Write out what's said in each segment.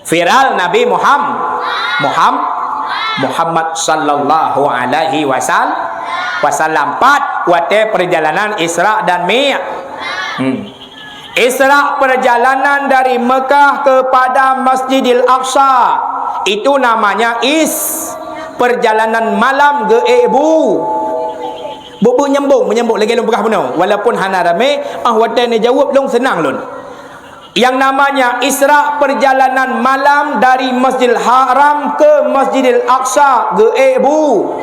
viral Nabi Muhammad sallallahu alaihi wasallam. 4 wate perjalanan Isra dan Mi'raj. Isra perjalanan dari Mekah kepada Masjidil Aqsa, itu namanya perjalanan malam geebu. Bubu menyambung lagi long pegah benar. Walaupun hana ramai, wate ni jawab long senang lun. Yang namanya Isra perjalanan malam dari Masjidil Haram ke Masjidil Aqsa geebu.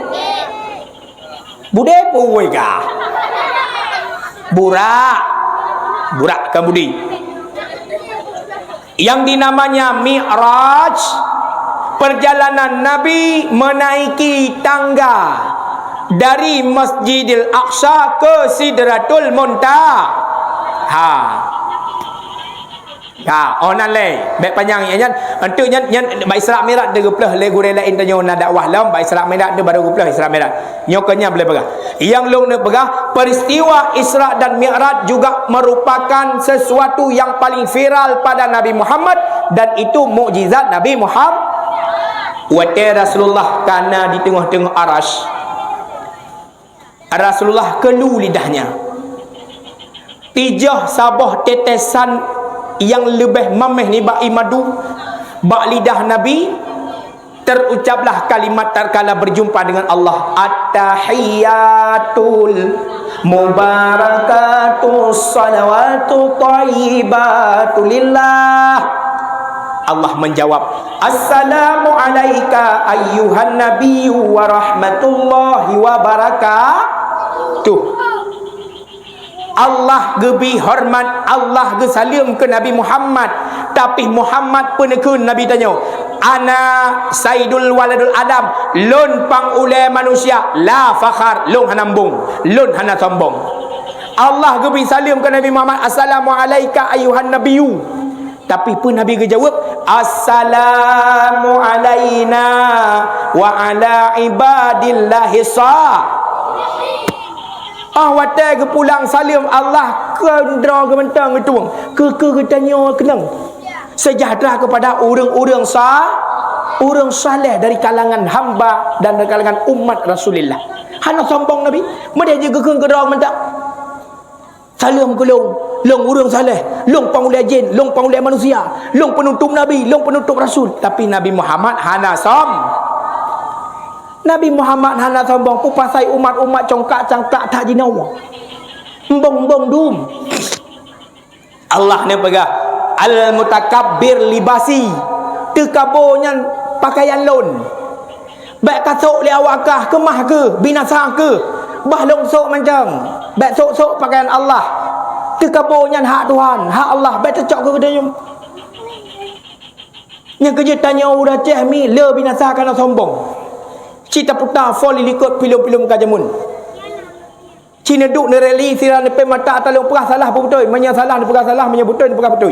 Budepu wega. Burak kemudi. Yang dinamanya Mi'raj, perjalanan Nabi menaiki tangga dari Masjidil Aqsa ke Sidratul Muntaha. Onan le baik panjang nyan entu nyan bai Isra Mi'raj de geplah le gure lain tanyo na dakwah lam bai Isra Mi'raj de baru geplah Isra Mi'raj nyokanya boleh pegah yang long ne pegah peristiwa Isra dan Mi'raj juga merupakan sesuatu yang paling viral pada Nabi Muhammad, dan itu mukjizat Nabi Muhammad. Wate Rasulullah kana di tengah-tengah arasy, Rasulullah kelu lidahnya, pijah sabah tetesan yang lebih mameh ni bak madu bak lidah Nabi, terucaplah kalimat tatkala berjumpa dengan Allah, at-tahiyatul mubarakatus salawatu thayyibatu lillah. Allah menjawab, assalamu alayka ayyuhan nabiyyu wa rahmatullahi wa barakatuh. Allah gebi hormat, Allah ge salim ke Nabi Muhammad, tapi Muhammad penekun Nabi tanya, ana sayyidul waladul adam, lun pangulai manusia, la fakhar, lun hanambung, lun hana sombong. Allah gebi salim ke Nabi Muhammad, assalamu alayka ayuhan nabiyyu, tapi pun Nabi ge jawab, assalamu alayna wa ala ibadillahi wate ke pulang salim Allah kendra ke mentang ke tuang ke tanya kenang sejahtera kepada orang-orang saleh dari kalangan hamba dan dari kalangan umat Rasulullah. Hana sombong Nabi mereka juga kendra mentang salim ke long orang saleh, long pangulai jin, long pangulai manusia, long penutup Nabi, long penutup Rasul, tapi Nabi Muhammad hana Nabi Muhammad hana sombong pupasai umat-umat congkak-cangkak tak jinawa. Embong-embong dum. Allah ni pegah al-mutakabbir libasi. Tekabonya pakaian lon. Baik kasuk li awakah kemah ke binasa ke. Bah long sok macam. Baik sok-sok pakaian Allah. Tekabonya hak Tuhan, hak Allah. Baik tercok ke kedanya. Yang kerja tanya udah ceh mi le binasa kana sombong. Cita putar foli likut pilum-pilum kajamun. Cina duk nereli siran depan mata talung perah salah pun betul. Menya salah perah salah, menya betul perah betul.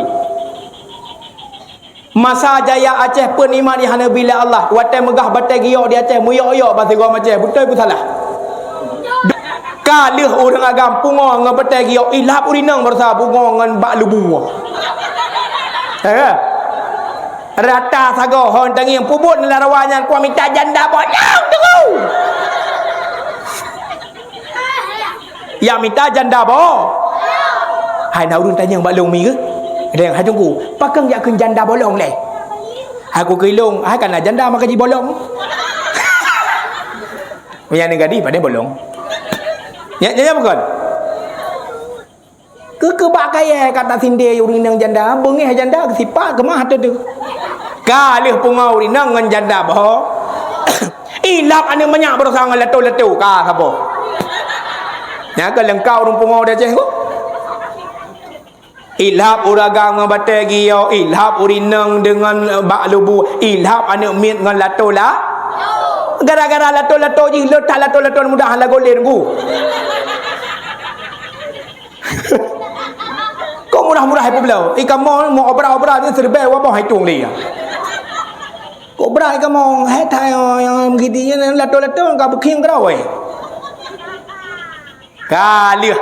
Masa jaya Aceh penima di hana bila Allah. Watai megah batai giok di Aceh muyak-yak bahasa gua Aceh. Betul pun salah. Kalih orang agam pungo ngan batai giok ilap urinang bersa pungo ngan bak lubu. Rata sago hon tangi yang pubut nelarawanya ku minta janda bodong tunggu. Ya minta janda bo. Hai nak urun tanya balong mi ke? Ada yang hai tunggu. Pakang ya keun janda bolong le. Aku kelong, hai kana janda maka ji bolong. Punya negadi pada bolong. Ya bukan? Kebak kaya kata sinde urin nang janda, bengih janda kesipak kemah tu. Kalih pungau rinang ngan janda boh. Ilap ane banyak bersang letu-letu ka sabo. Ya ke lengkau rung pungau dah ceh ko. Ilap uragang ngan batai giyo, ilap urinang dengan bak lubu, ilap ane mit ngan letu lah. Gara-gara letu-letu je letak letu-letu mudah lah goleh nunggu. Kau murah-murah apa belau? Ikan mau obra-obra ni serba wabah hitung dia. Kau berai kamu hetai yang begini lato-lato kau buking kau eh. Kalih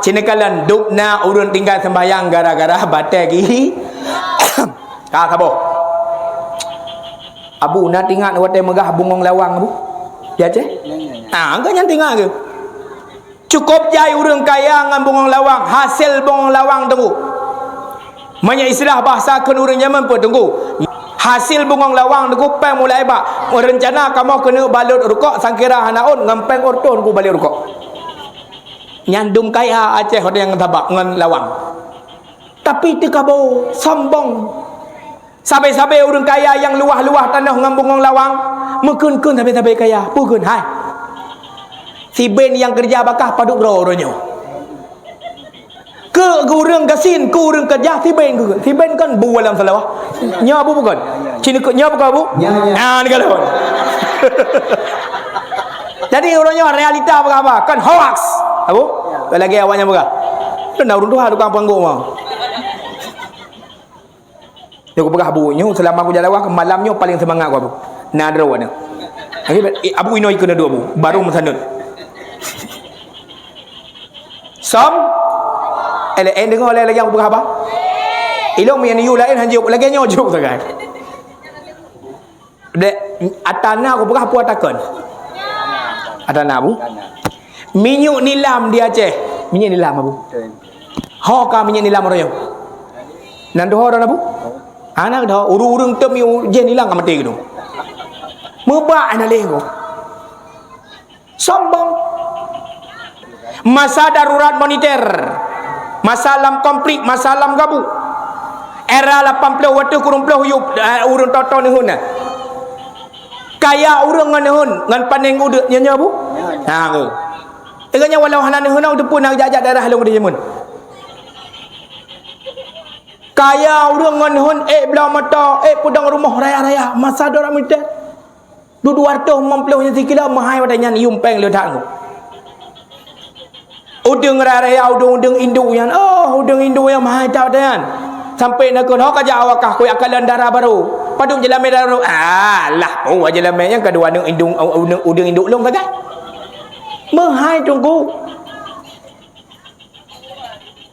cina kalan dukna urun tinggal sembahyang gara-gara batai gi. Kau kabo. Abu nak tinggal watai megah bungong lawang abu. Ya Aceh? Angkat yang tinggal ke? Cukup jai urang kaya ngan bungong lawang, hasil bungong lawang tunggu. Banyak istilah bahasa kan urang Yaman pun tunggu. Hasil bungong lawang tunggu peng mulai bak. Rencana kamu kena balut rukuk sangkira hanaun ngan peng orton ku balik rukuk. Nyandung kaya Aceh ada yang tabak ngan lawang. Tapi tu kabo sombong. Sabai-sabai urang kaya yang luah-luah tanah ngan bungong lawang, mekun-kun sabai-sabai kaya. Pukun hai. Si Ben yang kerja bakah paduk bro orangnya. Ke urang gasin, ke urang kerja si Ben ke. Si Ben kan bu dalam salawah. Nya abu bukan? Cina ke nya bukan abu? Ya. Ni kalau. Jadi orangnya realita apa? Kan hoax. Abu? Lagi awaknya bukan? Tu nak urang tuha tukang panggung mau. Dia aku pegah abu nyu selama aku jalan ke malamnya paling semangat aku abu. Nah ada awaknya. Abu inoi kena dua abu. Baru mesanut. Som dengar oleh lagi yang pegah apa? Ilong yang yu lain hanjuk lagi nyojuk sangat. Dek atana aku pegah puat takon. Atana abu. Minyak nilam di Aceh. Minyak nilam abu. Ho ka minyak nilam royo. Nan doh orang abu? Anak dah urung-urung tem je nilang mati gitu. Mebak ana leh ko. Sombong. Masa darurat moneter. Masalam komplit, masalam gabu. Era 80 waktu kurung puluh yuk urang toto ni hun. Kaya urang ngan hun ngan paneng ude nya bu. Ha ke. Eganya walau hanan hun ude pun nak jajak daerah long de jemun. Kaya urang ngan hun belah mata pudang rumah raya-raya masa darurat moneter. 250 kilo mahai wadanya ium peng ledak ko. Udang raya udang induk yang udang induk yang mahal tak dan sampai nak kau kerja awakah kau akalan darah baru padung jalan merah baru lah jalan merah yang kedua udang induk long kata mahal tunggu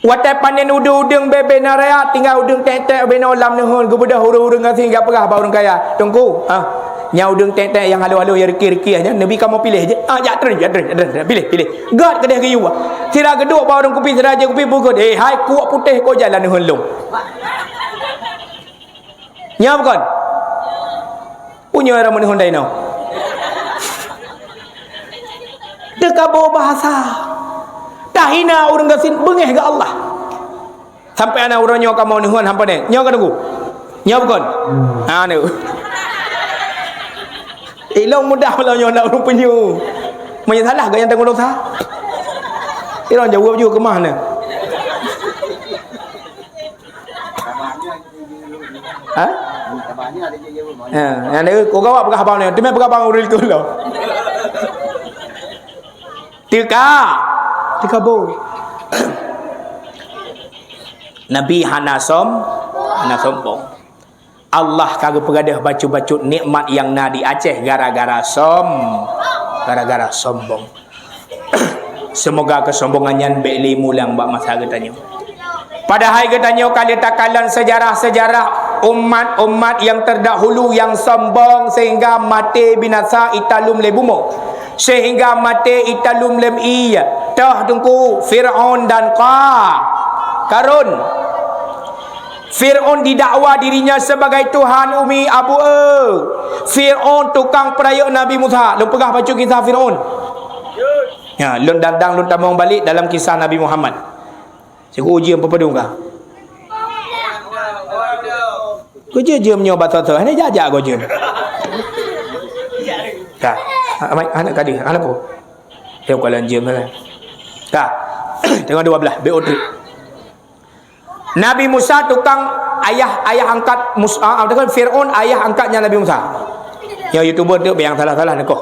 watai panen udang bebe naraya tinggal udang tek-tek bena olam nehun kebudah hurung-hurung ngasih enggak perah bau orang kaya tunggu nya udang tek-tek yang halu-halu yang reki-reki aja nabi kamu pilih aja jadren pilih god kedai kayu sira geduk bau orang kopi sira je kopi bugut hai kuak putih kau jalan nehun long nya bukan punya orang menehun dai no dekabo bahasa dah hina orang gasin bengeh ke Allah sampai anak orangnya kamu nehun hampa ni nya kan aku nya bukan ni ilong mudah kalau nak orang penyu. Banyak salah ke yang tengok dosa? Irang jawab juga ke mana? Ha? Yang dia kau gawat pegah abang ni. Demi pegah abang uril tu lah. Tika bo. Nabi hana sombong. Allah kagak pegadah bacu-bacu nikmat yang na di Aceh gara-gara sombong. Semoga kesombongannya beli mulang bak masa katanya. Padahal katanya kali takalan sejarah umat yang terdahulu yang sombong sehingga mati binasa italum lebumo. Sehingga mati italum lem iya. Tah tungku Fir'aun dan Karun. Fir'aun didakwa dirinya sebagai Tuhan Umi Abu Fir'aun tukang perayaan Nabi Musa. Lu pegah baca kisah Fir'aun. Ya, lu dandang lu tamang balik dalam kisah Nabi Muhammad. Saya uji apa padung kah? Kau je menyobat satu. Ini jajak kau je. Kah? Anak kadi, anak apa? Dia kalau je mana? Kah? Tengok dua belah. Beotri. Nabi Musa tukang ayah angkat Musa, dengan Fir'aun ayah angkatnya Nabi Musa. Ya YouTuber tu yang salah-salah nak.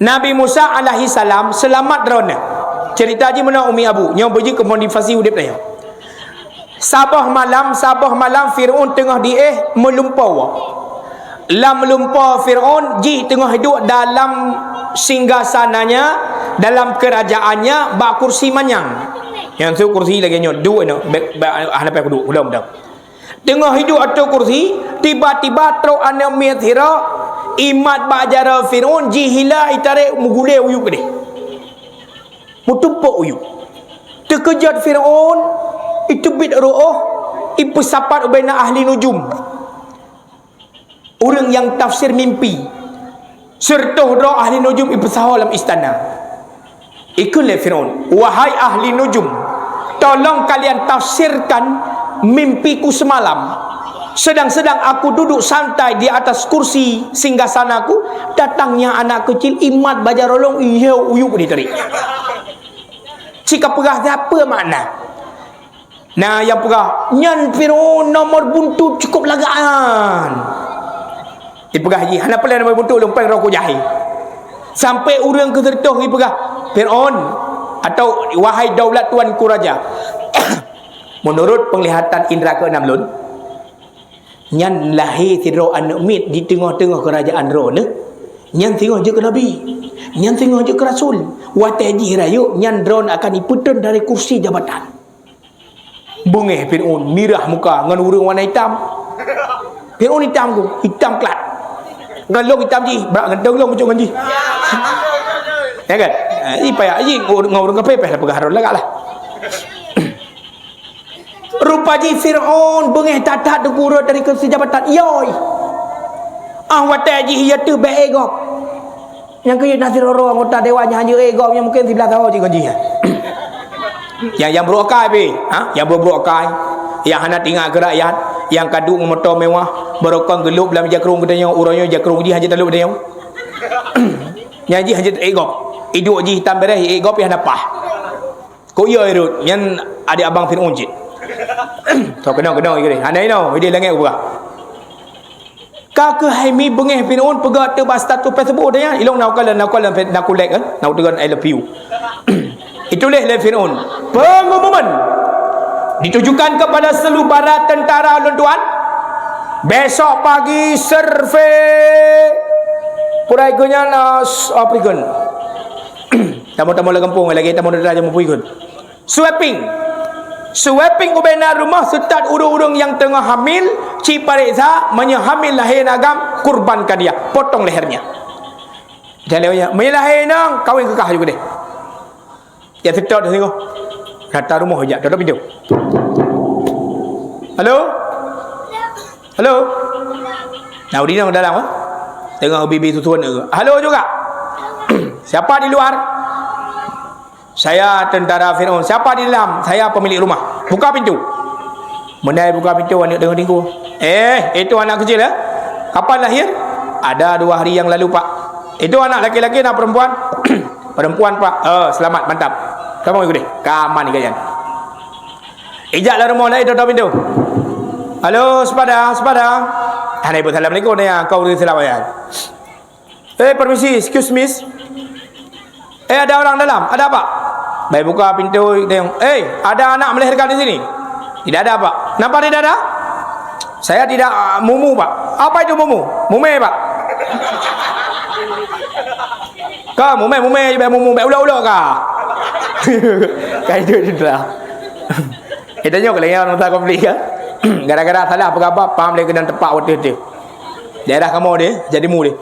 Nabi Musa alaihi salam selamat drone. Cerita je mana Umi Abu, yang pergi ke motivasi udip dia. Sabah malam Fir'aun tengah melumpau. Lam melumpau Fir'aun ji tengah hidup dalam singgasananya, dalam kerajaannya bak kursi manyang. Yang tu kursi lagi nyot dua no hadapan aku duduk mudah-mudah tengah hidup atau kursi tiba-tiba tro ana mithira imat bajara Firaun jihila itare mugule uyuk dia mutumpuk uyuk terkejut Firaun itu bid ru'uh ipu sapat ubaina ahli nujum orang yang tafsir mimpi serta doa ahli nujum ipu sahau dalam istana ikulah Firaun wahai ahli nujum tolong kalian tafsirkan mimpiku semalam sedang-sedang aku duduk santai di atas kursi singgasanaku datangnya anak kecil imat bajarolong iyo uyuk ditarik cika pegah apa makna nah yang pegah nyan Firaun nomor buntut cukup lagaan dipegah haji hana pelan nomor buntut lompai rokok jahi sampai orang ketertuh dipegah Firaun atau wahai daulat tuanku raja menurut penglihatan indera ke-6 lun nyan lahir tiro anak mit di tengah-tengah kerajaan ro ne nyan tengah je ke nabi nyan tengah je ke rasul wataji rayu nyan drone akan diputun dari kursi jabatan bungeh Firaun mirah muka ngan urang warna hitam Firaun hitam kelat ngalong hitam ji brak ngedong long muncul ganji ya kan ini payah ji ngurung kepepeh lah pegaharon lagak lah rupaji Firaun bengeh tatat dukurut dari kursi jabatan yoi wataji hiya tu be egop yang kaya nasir orang anggota dewannya hanya egop yang mungkin 13 tahun je ganji yang berokai be yang berokai yang hana tinggal ke rakyat yang kadung motor mewah berokang gelup dalam jakrung katanya urangnya jakrung ji hanya dalu dia yang ji hanya egop iduk ji hitam beres egop yang napah ko yo irut yang adik abang Firaun je so kenal ikut anda ini dia langit apa kakak haimi bengeh Firaun pegat tu basta tu Facebook dia ilong nakulan nakulek nak dengan I love you itulah Firaun pengumuman ditujukan kepada seluruh barat tentara tuan besok pagi survei puraiganya nas African tamu-tamu la kampung lagi tamu dari mau ikut sweeping ubena rumah setat urung-urung yang tengah hamil cipareza menyehamil lahir agam kurbankan dia potong lehernya jalanya melahir nang kawin kekah juga deh ya setat tengok kata rumah aja tutup pintu halo nah di dalam tengah bibi tutuan halo juga siapa di luar saya tentara Firaun. Siapa di dalam? Saya pemilik rumah. Buka pintu. Menai buka pintu anak tengok tinggu. Itu anak kecil ya? Kapan lahir? Ada 2 hari yang lalu pak. Itu anak laki-laki atau perempuan? Perempuan pak. Selamat, mantap. Kamu ikut deh. Kaman ni kalian. Ijaklah rumah lain tutup pintu. Halo, sepada. Assalamualaikum ya. Kau boleh selamat ya. Permisi, excuse me. Ada orang dalam. Ada apa? Baik buka pintu tengok. Ada anak melahirkan di sini. Tidak ada pak. Kenapa tidak ada? Saya tidak mumu pak. Apa itu mumu? Mume pak. Kau mume ulo kah? Kayak itu dah. Kita nyok lagi orang tak komplit kan? Gara-gara salah apa-apa paham dia kena tepak waktu itu. Daerah kamu dia jadi mu dia.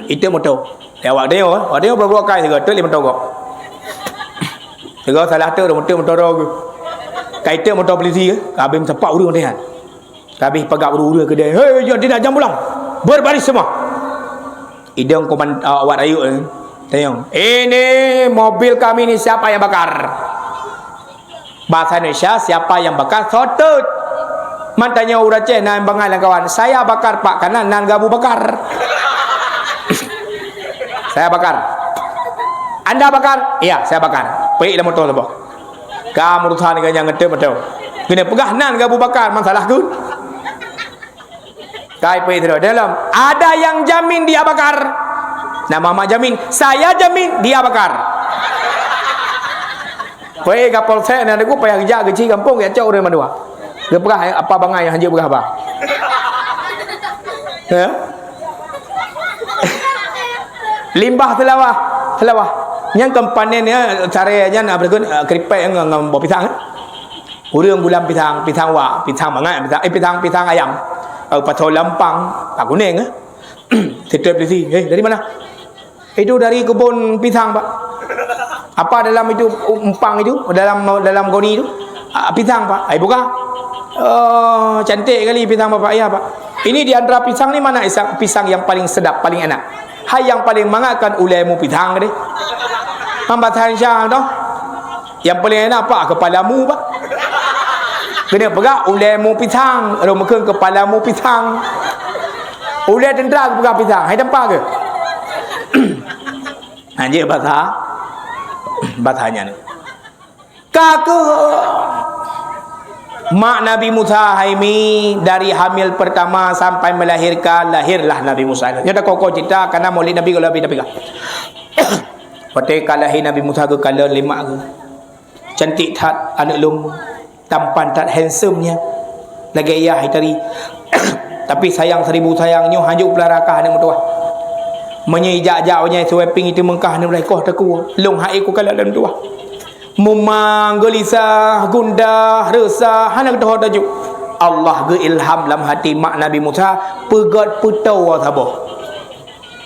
Itu motor. Ya awak dia berbuat kai juga tu 5 tahun kok. Juga salah tu motor ke. Kai tu motor polisi ke. Habis sepak urang dia. Habis pegak urang ke dia. Hei tidak jam pulang. Berbaris semua. Idang koman awak rayu tengok. Ini mobil kami ni siapa yang bakar? Bahasa Indonesia siapa yang bakar? Sotut. Mantanya uraceh nan bangai kawan. Saya bakar pak karena nan gabu bakar. Saya bakar. Anda bakar? Iya, saya bakar. Pergi dalam motor sebab. Kamu tuhan dengan yang ngetep betul. Kena pegah nan gabu bakar masalah ku. Kai pergi terus dalam. Ada yang jamin dia bakar. Nama mak jamin. Saya jamin dia bakar. Pergi ke polsek dan aku payah kerja kecil kampung ya cak orang mana. Dia pegah apa bangai hanya pegah apa? Ya? Limbah telawah yang kompanennya caranya nak bergun keripik yang bawa pisang urang gulam pisang wak pisang mangai pisang ayam patau lampang Pak Kuning Tetap di sini. Dari mana? Itu dari kebun pisang, Pak. Apa dalam itu empang itu? Dalam goni itu? Pisang, Pak. Buka. Oh, cantik kali pisang Bapak ya, Pak. Ini di antara pisang ni mana pisang yang paling sedap, paling enak? Hai yang paling mangatkan ulemu pisang deh. Hambatan syah tu. Yang paling enak apa? Kepalamu, Pak. Kena pegang ulemu pisang. Kalau makan kepalamu pisang. Ulai tentera ke pegang pisang. Hai tempat ke? Anjir bahasanya ni. Kakak mak Nabi Musa Haimi dari hamil pertama sampai melahirkan, lahirlah Nabi Musa. Dia dah kokoh cerita kerana maulid Nabi kalau Nabi ke. Ketika lahir Nabi Musa ke kala 5 ke. Cantik tak anak lum, tampan tak handsome-nya. Lagi ayah tadi. Tapi sayang 1000 sayangnya hajuk pelarakah anak mutuah. Menyijak-jaknya seweping itu mengkah ni mulai koh teku. Long hai ku kala dalam tuah. Memang gelisah, gundah, resah, hana ketawa tajuk. Allah ge ilham dalam hati mak Nabi Musa pegat petau sabah.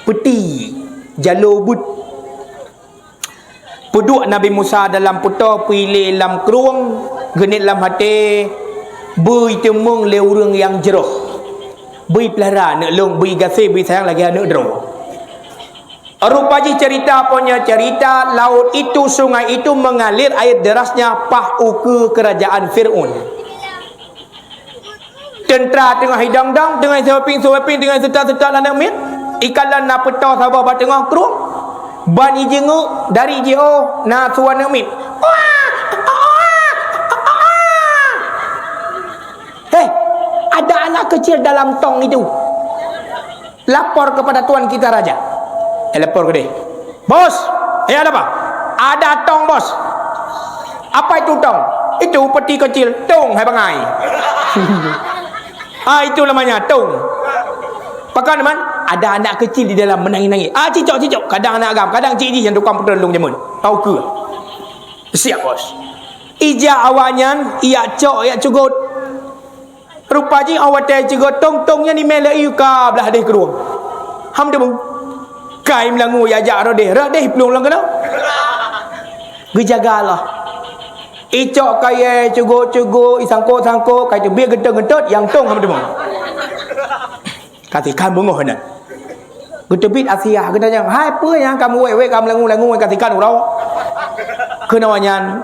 Peti jalur but. Peduk Nabi Musa dalam petau pilih dalam keruang, genit dalam hati bui temung le urang yang jeroh. Bui pelara nak long, bui gasih, bui sayang lagi anak derong. Rupaji cerita punya cerita laut itu, sungai itu mengalir air derasnya pahu ke kerajaan Fir'aun. Tentera tengah hidang-dang, tengah seweping, tengah setat-setat anak mit. Ikalan na petau sabah bat tengah keruang. Ban ijenguk dari jauh na suan anak mit. Ada anak kecil dalam tong itu. Lapor kepada tuan kita raja. Lapor ke dia. Bos, ada apa? Ada tong, bos. Apa itu tong? Itu peti kecil. Tong, hai bangai. Itu namanya tong. Pakai teman, ada anak kecil di dalam menangis-nangis. Cicok. Kadang anak agam, kadang cik yang tukang peterlung jamun. Tahu ke? Siap, bos. Ija awanyan, ia cok, ia cugut. Rupanya awak tak cugut tong-tongnya ni melai ka belah deh keruang. Ham demu. Kai melangu ya jak radeh pelung lang kena. Gejagalah. Icok kaya cugut isangko kai tu biar gentot yang tong ham demu. Katikan bungoh nak. Getebit Asia katanya, "Hai apa yang kamu wek kamu langu katikan urau." Kenawanyan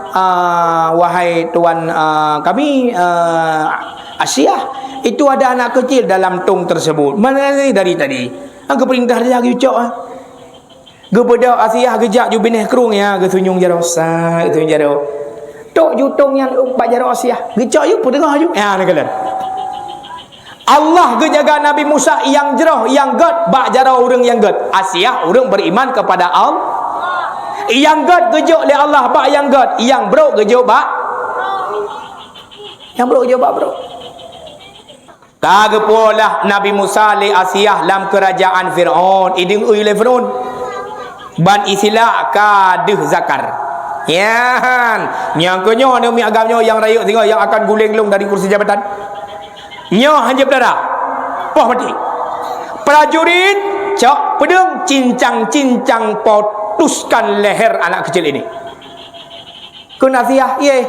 wahai tuan kami Asia, itu ada anak kecil dalam tong tersebut. Mana ni dari tadi? Angka perintah dia lagi ucap Gebedak Asia gejak ju bineh kerung ya, ge sunyung jaro sa, itu jaro. Tok jutong yang umpat jaro Asia. Gejak ju pedengah ju. Ya ni kalian. Allah ge jaga Nabi Musa yang jeroh, yang god, bak jaro urang yang god. Asia urang beriman kepada Allah. Yang god gejuk le Allah, bak yang god, yang bro gejuk bak. Yang bro gejuk bak bro. Kagepolah Nabi Musa le Asia dalam kerajaan Firaun. Iding ui le Firaun. Ban isilah kadeh zakar. Yan. Nyangkonyo ni umi agamnyo yang raya tengok yang akan guling-lung dari kursi jabatan. Nyo hanya berdarah. Poh mati. Prajurit cok pedang cincang-cincang putuskan leher anak kecil ini. Kunasiah ye.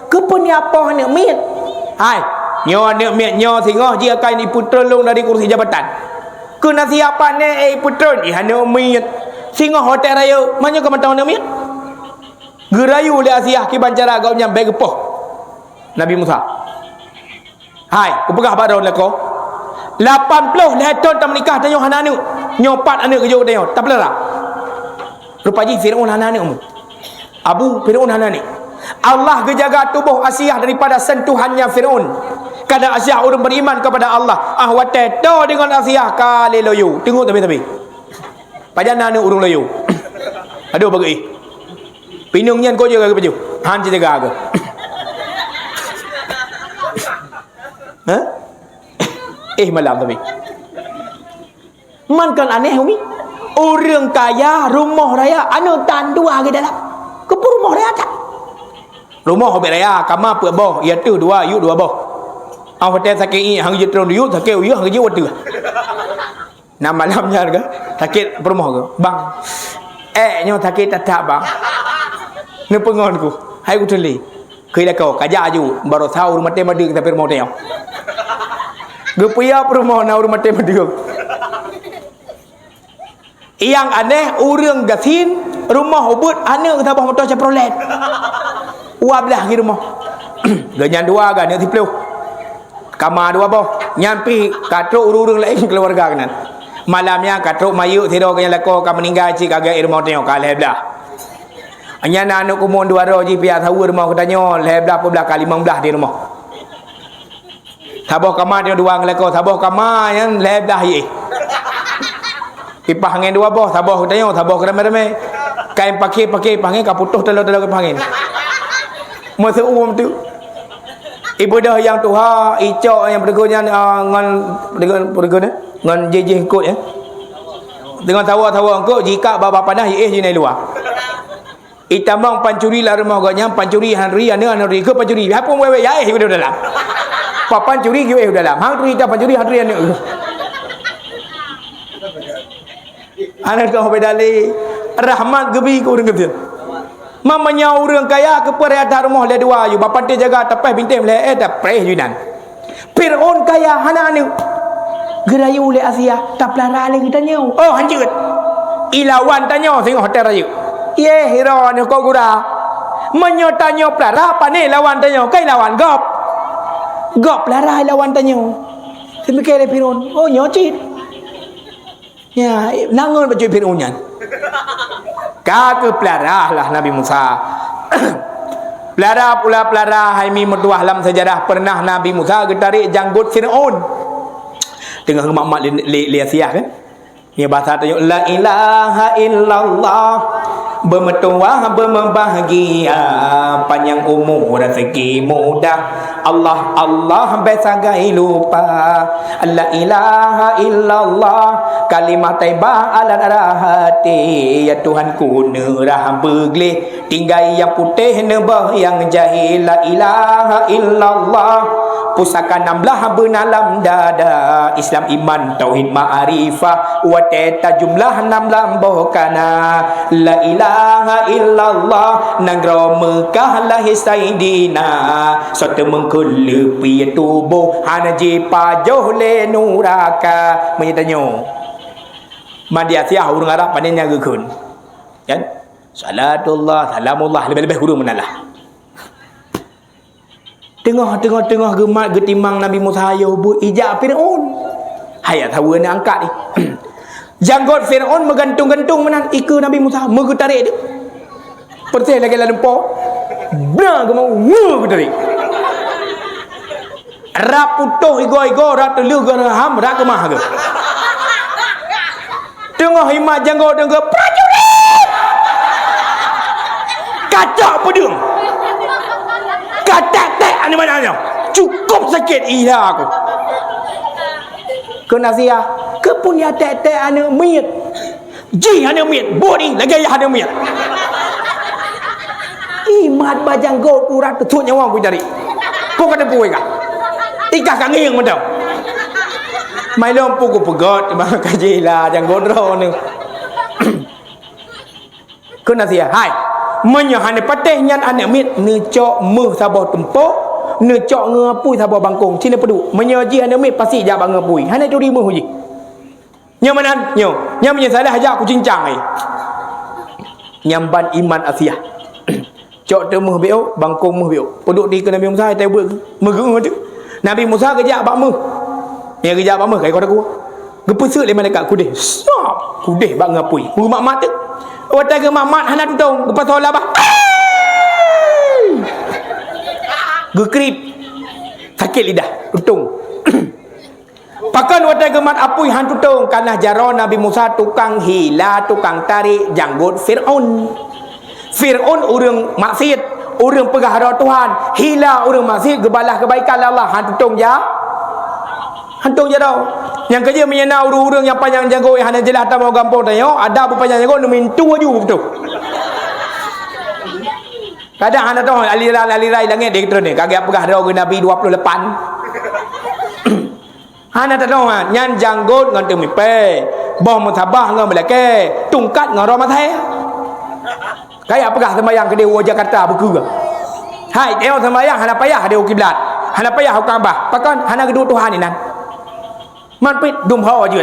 Kepeni apa nak mit? Hai. Nyo nak mit nyo tengok dia akan diputerlung dari kursi jabatan. Kunasiah apa ni puter ni hanya mit. Singa hotel raya mana kau tahu nak mit? Gerayu le Asia ki bancara kau nyam begepoh. Nabi Musa. Hai, ku pegah pada orang leko. 80 leton tak menikah tanya anak ni. Nyopat anak kerja tanya, tak belara. Rupanya Firaun anak ni Abu Firaun anak ni. Allah kejaga tubuh Asia daripada sentuhannya Firaun. Kadang Asia orang beriman kepada Allah. Wate to dengan Asia kali loyu. Tengok tapi. Pajana ni urung loyu. Aduh bagi. Pinungnya kau jaga ke baju. Han jaga ke. Malam tapi. Man kan aneh umi. Orang kaya rumah raya anu tandua ke dalam. Ke rumah raya tak? Rumah hobi raya kamar apa boh, ia tu 2 you 2 boh. hotel sakit ini hang je terus diu sakit uyu hang je water. Nah malamnya ke sakit perumah ke bang nyo sakit tak bang ni pengon ku hai ku teliเคยได้kau kaja aju baru tahu rumah tema dia tapi rumah dia gepia perumah na rumah tema dia yang aneh urang gasin rumah ubud ana kata bah motor Chevrolet uap belah di rumah ganyan dua kan yang tiplu kamar dua boh nyampi katruk urang lain keluarga kanan malamnya katruk mayu tido kanya lako ka meninggal cik agak rumah tengok kalah belah anya anak kumon dua ro ji pia tahu rumah katanya lebelah apa belah kali 15 di rumah tabah kamar dia dua ngelako tabah kamar yang lebelah ye kipah angin dua boh tabah katanya tabah kerame-rame kain pakai pangin ka putus telur-telur ke pangin masa tu ibu dah yang tuha icok yang berdegonya dengan dengan jejeh kot ya dengan tawa-tawa engkau jika bapa panah je nai luar itamang pancuri lah rumah ganya pancuri hari hari ke pancuri apa wewe ya udah dalam pa pancuri ke dalam hang tu ita pancuri hari anak kau bedali rahmat gebi ku dengan dia mamanya orang kaya kepada atas rumah le dua you bapa dia jaga tapah bintim le tapah yunan Firaun kaya hana anu gerayu le Asia tak pelara le kita nyau oh hancur ilawan tanya tengok hotel rayu ye hero anu kau gura menyo tanya pelara apa ni lawan tanya kai lawan gop pelara lawan tanya semikir le Firaun oh nyocit ya nangon baju Firaun nyan kata pelara lah Nabi Musa pelara haimi mertuah dalam sejarah pernah Nabi Musa getarik janggut Firaun tengah mak Asia kan ni bahasa tanya la ilaha illallah bermetuah berbahagia panjang umur rezeki mudah Allah besagai lupa la ilaha illallah kalimat taibah ala hati ya Tuhanku nerah begleh tinggal yang putih nebah yang jahil la ilaha illallah pusaka 16 benalam dada Islam iman tauhid ma'arifah wa teta jumlah 6 bokana la ilaha illallah nangro Mekah lah saidina sote mengkul pi tubuh hanaji pajoh le nuraka menyetanyo madiasia urang Arab panenya gekeun kan salatullah salamullah lebih-lebih guru menalah tengah gemat getimang Nabi Musa ayo bu ijak Firaun hayat tahu nak angkat ni janggut Firaun menggantung-gantung menan ika Nabi Musa megetarik dia perteh lagi lalu po benar ke mau getarik rap putuh igo rap telu ke ham rak ke mah ke tengah himat janggut dengan prajurit kacak pedung katak-tak ni mana cukup sakit ilah aku kena sia ke pun ya tek-tek anak miet ji anak miet bodi lagi ya anak miet imat bajang god urat tetut nyawa aku cari kau kata puai kah ikah kang ngiang macam mai lompu ku pegot kaji lah jang godro ni kena sia hai menyahane pateh nyan anak mit necok meh sabah tempok necok ngapui sabah bangkong cina pedu menyaji anak mit pasti ja bang ngapui hane curi meh uji nyamanan nya menyesalah aja aku cincang ai nyamban iman Asia cok tu meh beo bangkong meh beo peduk di ke Nabi Musa tai buat megeng tu Nabi Musa kejak bak meh ya kejak bak meh kai kau aku gepesuk le malaikat kudeh stop kudeh bak ngapui mak mat tu watai ke mamat hana tutong lepas solat bah gekrip sakit lidah tutong pakan watai ke mat apui han tutong kanah jaro Nabi Musa tukang hila tukang tarik janggut Firaun urang maksiat urang pegahara Tuhan hila urang maksiat gebalah kebaikan Allah han tutong ja tau yang kerja menyena urang-urang yang panjang jago yang hanya jelas tak mau gampang tanya ada apa panjang jago nemin tu aju betul kadang hanya tahu alirai langit dia kata ni kagak pegah dah Nabi 28 Hana tak tahu nyan janggut ngan tu mi pe. Bom mutabah ngan melake, tungkat ngan roma thai. Kayak apakah sembahyang ke dia Jakarta buku ke? Hai, dia sembahyang hana payah dia kiblat. Hana payah Kaabah. Pakan hana kedua Tuhan ni nan. Man pit dum ho je.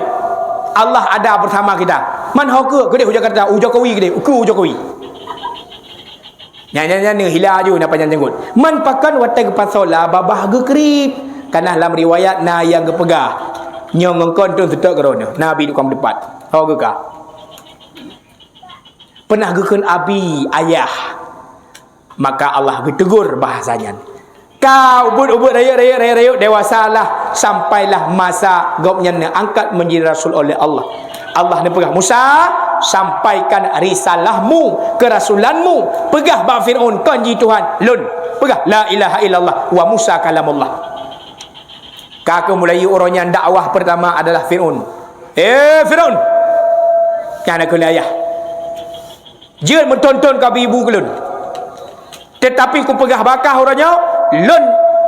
Allah ada bersama kita. Man ho ke dia Jakarta, Jokowi ke dia, ku Jokowi. Nyanyi ni hilah je nak panjang jenggot. Man pakan watai ke pasola babah ge kerip. Kanah dalam riwayat na yang gepegah. Nyong ngongkon tu setek kerana Nabi dukang depan. Ho ke ka? Pernah gekeun abi ayah, maka Allah getegur bahasanya. Kau ubud raya dewasalah sampailah masa gopnya angkat menjadi rasul oleh Allah. Allah ni pegah Musa, sampaikan risalahmu, kerasulanmu. Pegah ba Firaun kanji Tuhan lun. Pegah la ilaha illallah wa Musa kalamullah. Kakak mulai orangnya dakwah pertama adalah Firaun. Firaun. Kana kena ayah. Jangan mentonton kau ibu kelun. Tetapi ku pegah bakah orangnya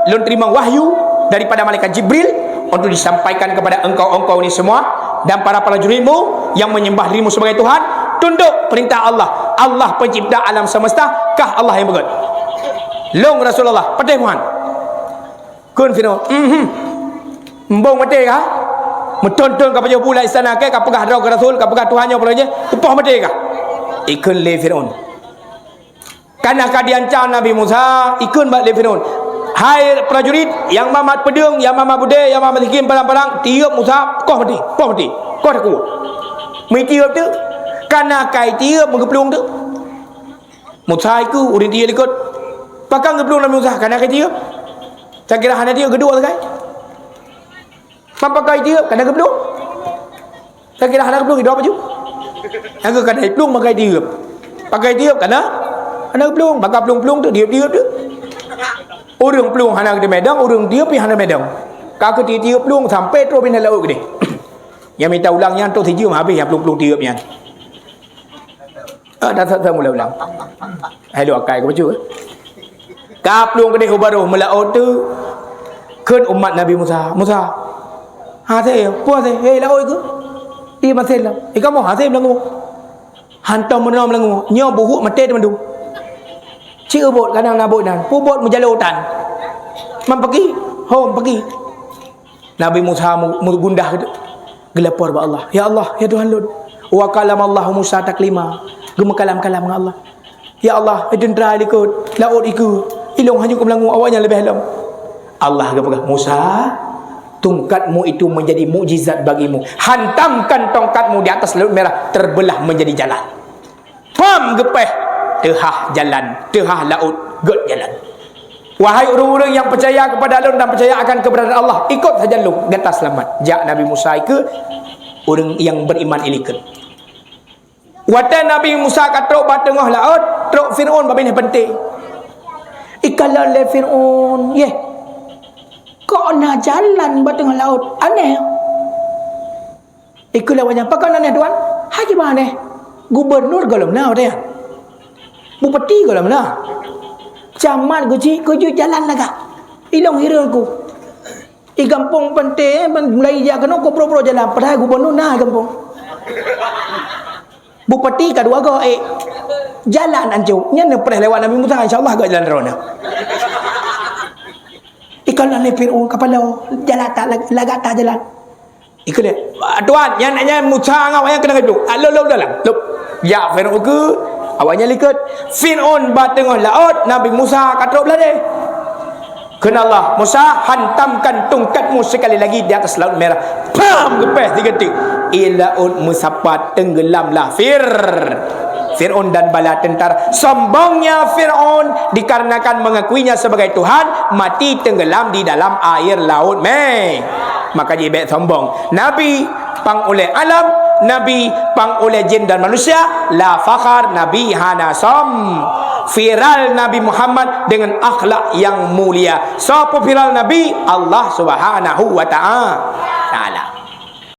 lun terima wahyu daripada malaikat Jibril untuk disampaikan kepada engkau ni semua dan para prajuritmu yang menyembah dirimu sebagai Tuhan, tunduk perintah Allah. Allah pencipta alam semesta, kah Allah yang begot. Long Rasulullah patih Tuhan. Kun Firaun. Mbong mati kah? Mentonton kau pakai pula istana ke, kau pegah draw ke Rasul, kau pegah Tuhannya pula je, upah mati kah? Ikun le Firaun. Karena diancam Nabi Musa, ikun bak le Firaun. Hai prajurit yang mamat pedung, yang mamat bude, yang mamat hikim parang-parang, tiup Musa, kau mati. Kau tak kuat. Mai tiup tu. Karena kai tiup mengeplung tu. Musa iku urin tiup ikut. Pakang ngeplung Nabi Musa karena kai tiup. Saya kira hana tiup kedua kai. Pakai tiup karena keplung. Saya kira hana keplung hidup apa ju? Yang kena plung pakai tiup. Pakai tiup karena plung, pakai plung tu tiup tu. Orang plung hana ke medang, orang tiup pi hana medang. Kau tiup plung sampai terus pindah laut ke dia. Yang minta ulangnya tu tiup habis yang plung tiupnya. Dah tak mula ulang. Hai doa kai ke baju. Kau plung ke dia baru melaut tu. Kan umat Nabi Musa. Ha thế, puas thế, laut ke? Dia masih lah. Kamu hasil belangu. Hantam menom belangu. Nyo buhuk mate mandung. Cik bot kadang nak bot dan. Pu bot menjalutan. Man pergi, home pergi. Nabi Musa gundah gelapor ba Allah. Ya Allah, ya Tuhan Lord. Wa kalam Allah Musa taklima. Gema kalam-kalam dengan Allah. Ya Allah, dendra ikut, laut ikut. Ilong hanya ke belangu awaknya lebih halam. Allah kata Musa, tongkatmu itu menjadi mukjizat bagimu. Hantamkan tongkatmu di atas laut merah, terbelah menjadi jalan. Pam gepeh, tehah jalan, tehah laut, get jalan. Wahai orang-orang yang percaya kepada Allah dan percaya akan keberadaan Allah, ikut saja lu, gata selamat. Jak Nabi Musa ke orang yang beriman ilikut. Watan Nabi Musa katrok ba tengah laut, trok Firaun babin penting. Ikala le Firaun, ye. Kok nak jalan ba tengah laut? Aneh. Ikulah wanya pakan aneh tuan. Hai gimana? Gubernur galam na dia. Bupati galam na. Camat guji jalan laga. Ilong hirangku. I kampung pente mulai dia kena ko pro jalan padahal gubernur na kampung. Bupati kedua go jalan anjung. Nya ne pernah lewat Nabi Musa insyaallah go jalan rona. Ikan le Firaun kepala jalan tak laga tak jalan. Ikut dia. Tuan, yang naknya Musa ngau yang kena itu. Lo dalam. Lo. Ya Firaun ke awaknya likut. Firaun ba tengah laut, Nabi Musa katrok belah dia. Kena Allah, Musa hantamkan tongkatmu sekali lagi di atas laut merah. Pam gepeh tiga tik. Laut musapat tenggelamlah Firaun dan bala tentara. Sombongnya Firaun dikarenakan mengakuinya sebagai Tuhan, mati tenggelam di dalam air laut. Maka dia baik sombong. Nabi pang oleh alam, Nabi pang oleh jin dan manusia. La fakhar, Nabi hana som. Viral Nabi Muhammad dengan akhlak yang mulia. Siapa viral Nabi? Allah Subhanahu wa ta'ala.